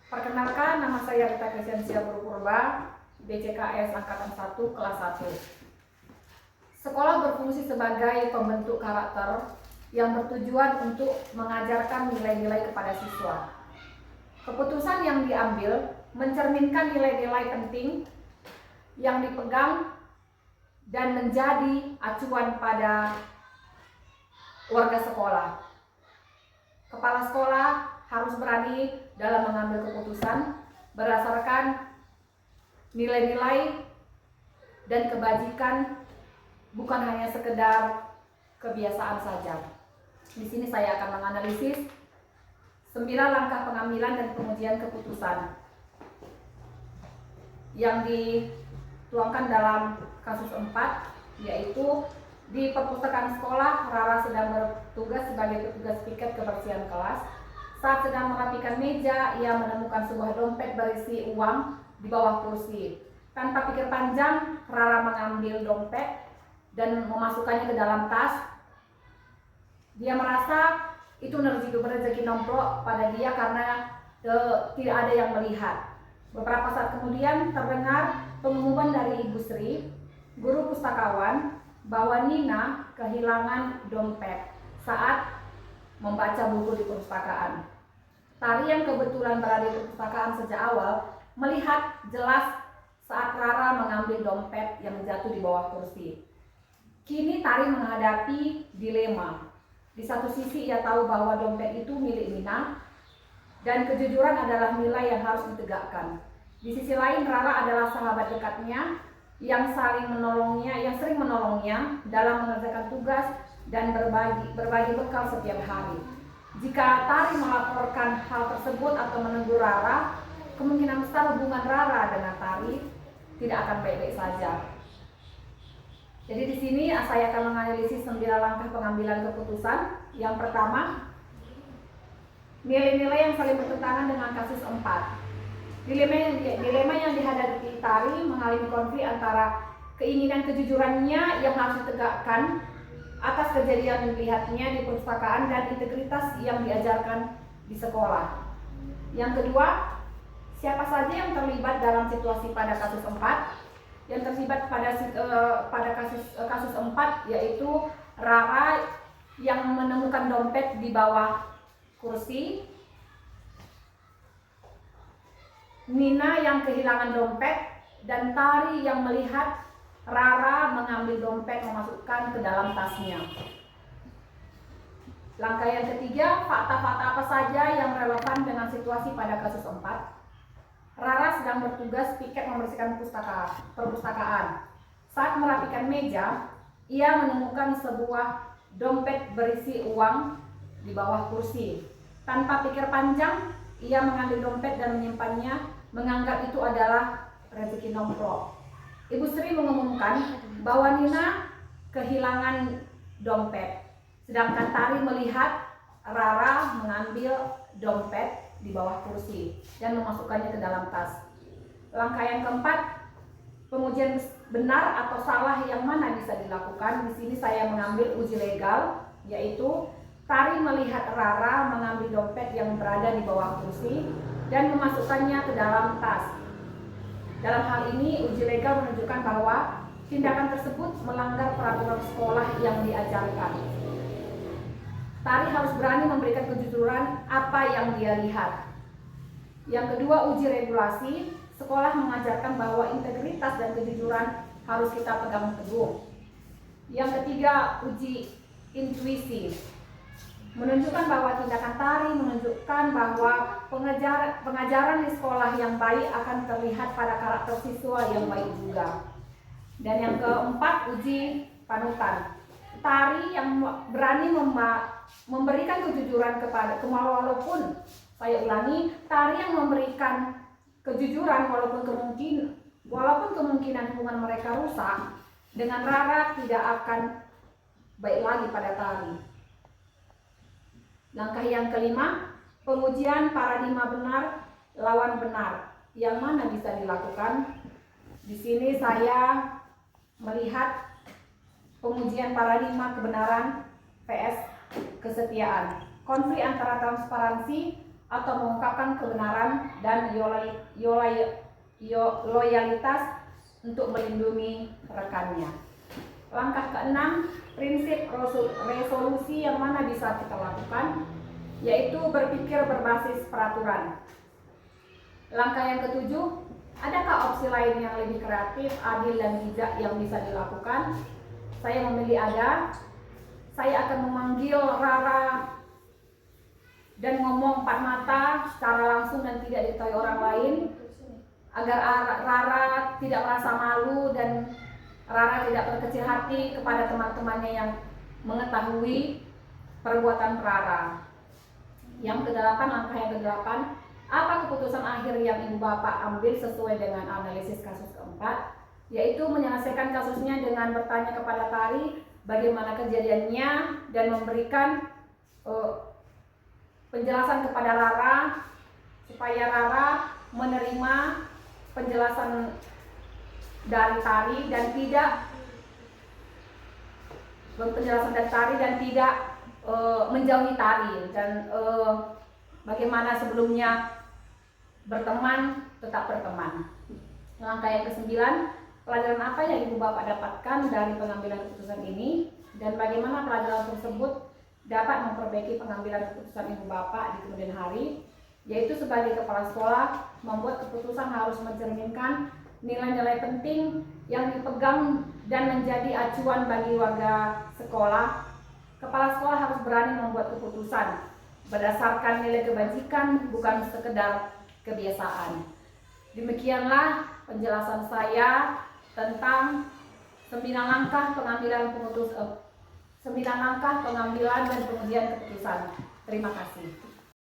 Perkenalkan, nama saya Rita Crescentia Purba, BCKS Angkatan 1 kelas 1. Sekolah berfungsi sebagai pembentuk karakter yang bertujuan untuk mengajarkan nilai-nilai kepada siswa. Keputusan yang diambil mencerminkan nilai-nilai penting yang dipegang dan menjadi acuan pada warga sekolah. Kepala sekolah harus berani dalam mengambil keputusan berdasarkan nilai-nilai dan kebajikan, bukan hanya sekedar kebiasaan saja. Di sini saya akan menganalisis 9 langkah pengambilan dan pengujian keputusan yang dituangkan dalam kasus 4, yaitu di perpustakaan sekolah, Rara sedang bertugas sebagai petugas piket kebersihan kelas. Saat sedang merapikan meja, ia menemukan sebuah dompet berisi uang di bawah kursi. Tanpa pikir panjang, Rara mengambil dompet dan memasukkannya ke dalam tas. Dia merasa itu rezeki nomplok pada dia karena tidak ada yang melihat. Beberapa saat kemudian terdengar pengumuman dari Ibu Sri, guru pustakawan, bahwa Nina kehilangan dompet saat membaca buku di perpustakaan. Tari yang kebetulan berada di perpustakaan sejak awal melihat jelas saat Rara mengambil dompet yang jatuh di bawah kursi. Kini Tari menghadapi dilema. Di satu sisi ia tahu bahwa dompet itu milik Nina dan kejujuran adalah nilai yang harus ditegakkan. Di sisi lain, Rara adalah sahabat dekatnya yang sering menolongnya dalam mengerjakan tugas dan berbagi bekal setiap hari. Jika Tari melaporkan hal tersebut atau menegur Rara, kemungkinan besar hubungan Rara dengan Tari tidak akan baik-baik saja. Jadi di sini saya akan menganalisis 9 langkah pengambilan keputusan. Yang pertama, nilai-nilai yang saling bertentangan dengan kasus 4. Dilema yang dihadapi Tari mengalami konflik antara keinginan kejujurannya yang harus ditegakkan atas kejadian dilihatnya di perpustakaan dan integritas yang diajarkan di sekolah. Yang kedua, siapa saja yang terlibat dalam situasi pada kasus 4? Yang terlibat pada kasus 4 yaitu Rara yang menemukan dompet di bawah kursi, Nina yang kehilangan dompet, dan Tari yang melihat Rara mengambil dompet memasukkan ke dalam tasnya. Langkah yang ketiga, fakta-fakta apa saja yang relevan dengan situasi pada kasus 4. Rara sedang bertugas piket membersihkan perpustakaan. Saat merapikan meja, ia menemukan sebuah dompet berisi uang di bawah kursi. Tanpa pikir panjang, ia mengambil dompet dan menyimpannya, menganggap itu adalah rezeki nomplok. Ibu Sri mengumumkan bahwa Nina kehilangan dompet, sedangkan Tari melihat Rara mengambil dompet di bawah kursi dan memasukkannya ke dalam tas. Langkah yang keempat, pengujian benar atau salah yang mana bisa dilakukan. Di sini saya mengambil uji legal, yaitu Tari melihat Rara mengambil dompet yang berada di bawah kursi dan memasukkannya ke dalam tas. Dalam hal ini, uji legal menunjukkan bahwa tindakan tersebut melanggar peraturan sekolah yang diajarkan. Tari harus berani memberikan kejujuran apa yang dia lihat. Yang kedua, uji regulasi. Sekolah mengajarkan bahwa integritas dan kejujuran harus kita pegang teguh. Yang ketiga, uji intuisi. Menunjukkan bahwa tindakan Tari menunjukkan bahwa pengajaran di sekolah yang baik akan terlihat pada karakter siswa yang baik juga. Dan yang keempat, uji panutan. Tari yang berani memberikan kejujuran walaupun Tari yang memberikan kejujuran walaupun kemungkinan hubungan mereka rusak dengan Rara tidak akan baik lagi pada Tari. Langkah yang kelima, pengujian paradigma benar lawan benar. Yang mana bisa dilakukan? Di sini saya melihat pengujian paradigma kebenaran vs kesetiaan. Konflik antara transparansi atau mengungkapkan kebenaran dan loyalitas untuk melindungi rekannya. Langkah keenam, prinsip resolusi yang mana bisa kita lakukan, yaitu berpikir berbasis peraturan. Langkah yang ketujuh, adakah opsi lain yang lebih kreatif, adil, dan bijak yang bisa dilakukan? Saya memilih ada. Saya akan memanggil Rara dan ngomong empat mata secara langsung dan tidak diketahui orang lain, agar Rara tidak merasa malu dan Rara tidak berkecil hati kepada teman-temannya yang mengetahui perbuatan Rara. Yang kedelapan, langkah yang kedelapan, apa keputusan akhir yang Ibu Bapak ambil sesuai dengan analisis kasus keempat, yaitu menyelesaikan kasusnya dengan bertanya kepada Tari bagaimana kejadiannya dan memberikan penjelasan kepada Rara supaya Rara menerima penjelasan dari Tari dan tidak menjauhi Tari, dan bagaimana sebelumnya berteman tetap berteman. Langkah yang kesembilan, pelajaran apa yang Ibu Bapak dapatkan dari pengambilan keputusan ini dan bagaimana pelajaran tersebut dapat memperbaiki pengambilan keputusan Ibu Bapak di kemudian hari, yaitu sebagai kepala sekolah membuat keputusan harus mencerminkan nilai-nilai penting yang dipegang dan menjadi acuan bagi warga sekolah. Kepala sekolah harus berani membuat keputusan berdasarkan nilai kebajikan, bukan sekedar kebiasaan. Demikianlah penjelasan saya tentang 9 langkah pengambilan dan pengujian keputusan. Terima kasih.